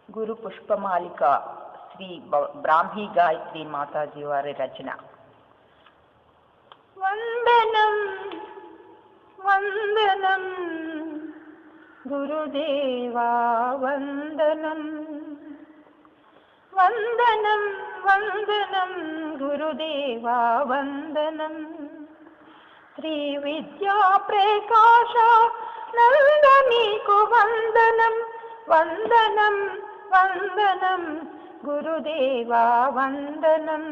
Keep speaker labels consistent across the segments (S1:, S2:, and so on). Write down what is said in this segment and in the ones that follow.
S1: గురు పుష్పమాలిక శ్రీ బ్రాహ్మీ గాయత్రి మాతాజీ వారి రచన.
S2: వందనం వందనం గురుదేవా వందనం, వందనం వందనం గురుదేవా వందనం. శ్రీ విద్యా ప్రకాశ నంద నీకు వందనం, వందనం వందనం గురుదేవా వందనం.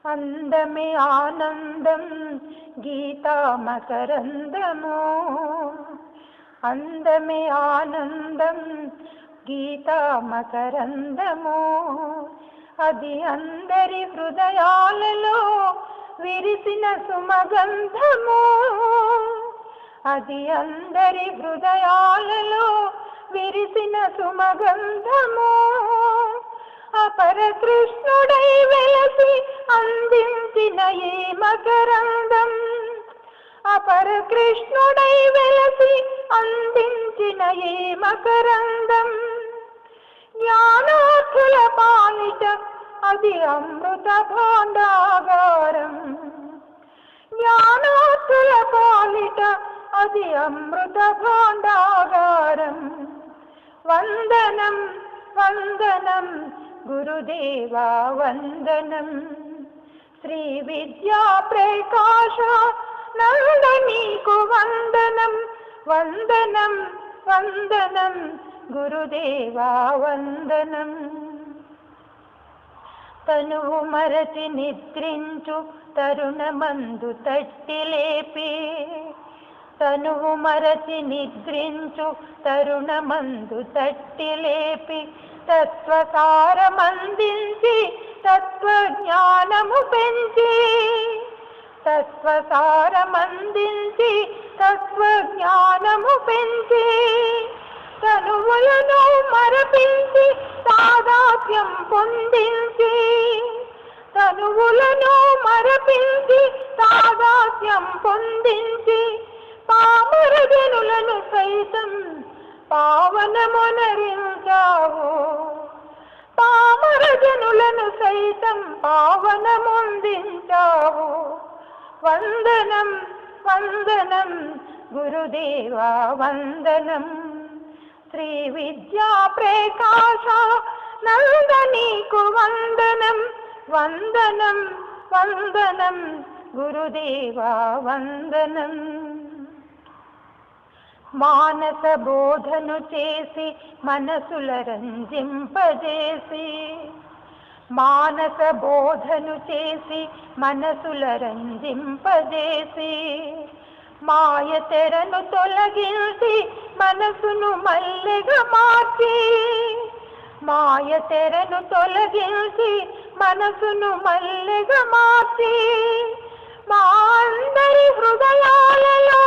S2: అందమే ఆనందం గీతా మకరందము, అందమే ఆనందం గీతా మకరందము. అది అందరి హృదయాలలో విరిసిన సుమగంధము, అది అందరి హృదయాలలో విరిసిన సుమగంధము. అపర కృష్ణుడై వెలసి అందించిన ఈ మకరందం, అపర కృష్ణుడై వెలసి అందించిన ఈ మకరందం. జ్ఞానార్థుల పాలిట అది అమృత భాండాగారం, జ్ఞానార్థుల పాలిట అది అమృత భాండాగారం. వందనం వందనం గురుదేవా వందనం. శ్రీ విద్యా ప్రకాశ నంద నీకు వందనం, వందనం వందనం గురుదేవా వందనం. తనువు మరచి నిద్రించు తరుణమందు తట్టి లేపి, తనువు మరచి నిద్రించు తరుణమందు తట్టి లేపి, తత్వసారమందించి తత్వజ్ఞానము పెంచి, తత్వసారమందించి తత్వజ్ఞానము పెంచి, తనువులను మరపించి తాదాత్మ్యం పొందించి, తనువులను మరపించి తాదాత్మ్యం పొందించి, పామరజనులను సైతం పావనమునరించావు, పామరజనులను సైతం పావనముందించావు. వందనం వందనం గురుదేవా వందనం. శ్రీ విద్యా ప్రకాశ నంద నీకు వందనం, వందనం వందనం గురుదేవా వందనం. మానస బోధను చేసి మనసుల రంజింపజేసి, మానస బోధను చేసి మనసుల రంజింపజేసి, మాయ తెరను తొలగించి మనసును మల్లెగా మార్చి, మాయ తెరను తొలగించి మనసును మల్లెగా మార్చి, మా అందరి హృదయాలలో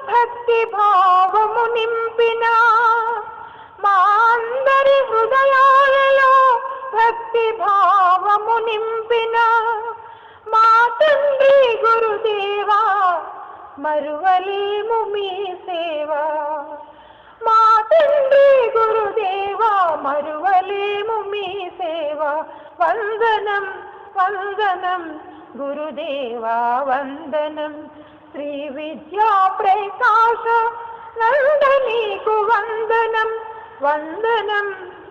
S2: భక్తి భావము నింపిన, మా అందరి హృదయాలలో భక్తి భావము నింపిన మా తండ్రి గురుదేవా మరువలేము మీ సేవ, మా తండ్రి గురుదేవా మరువలేము మీ సేవ. వందనం వందనం గురుదేవా వందనం. శ్రీ విద్యా ప్రకాశ నంద నీకు వందనం, వందనం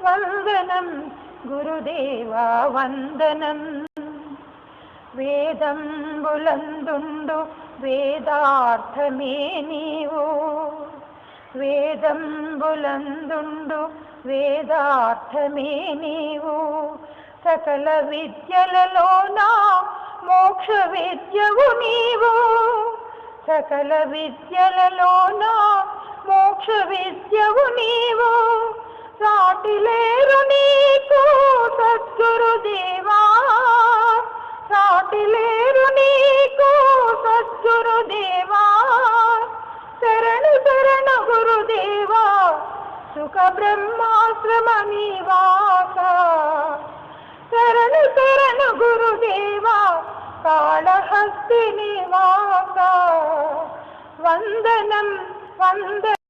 S2: వందనం గురుదేవా వందనం. వేదంబులందుండు వేదార్థమే నీవు, వేదంబులందుండు వేదార్థమే నీవు. సకల విద్యలలోన మోక్ష విద్యవు నీవు, సకల విద్యలలోన మోక్ష విద్యవు నీవు. సాటిలేరు నీకు సద్గురుదేవా, సాటిలేరు నీకు సద్గురుదేవా. శరణు శరణు గురుదేవా సుఖ బ్రహ్మాశ్రమ నివాస, శరణు శరణు గురుదేవా కాళహస్తి నివాస. వందనం వందనం.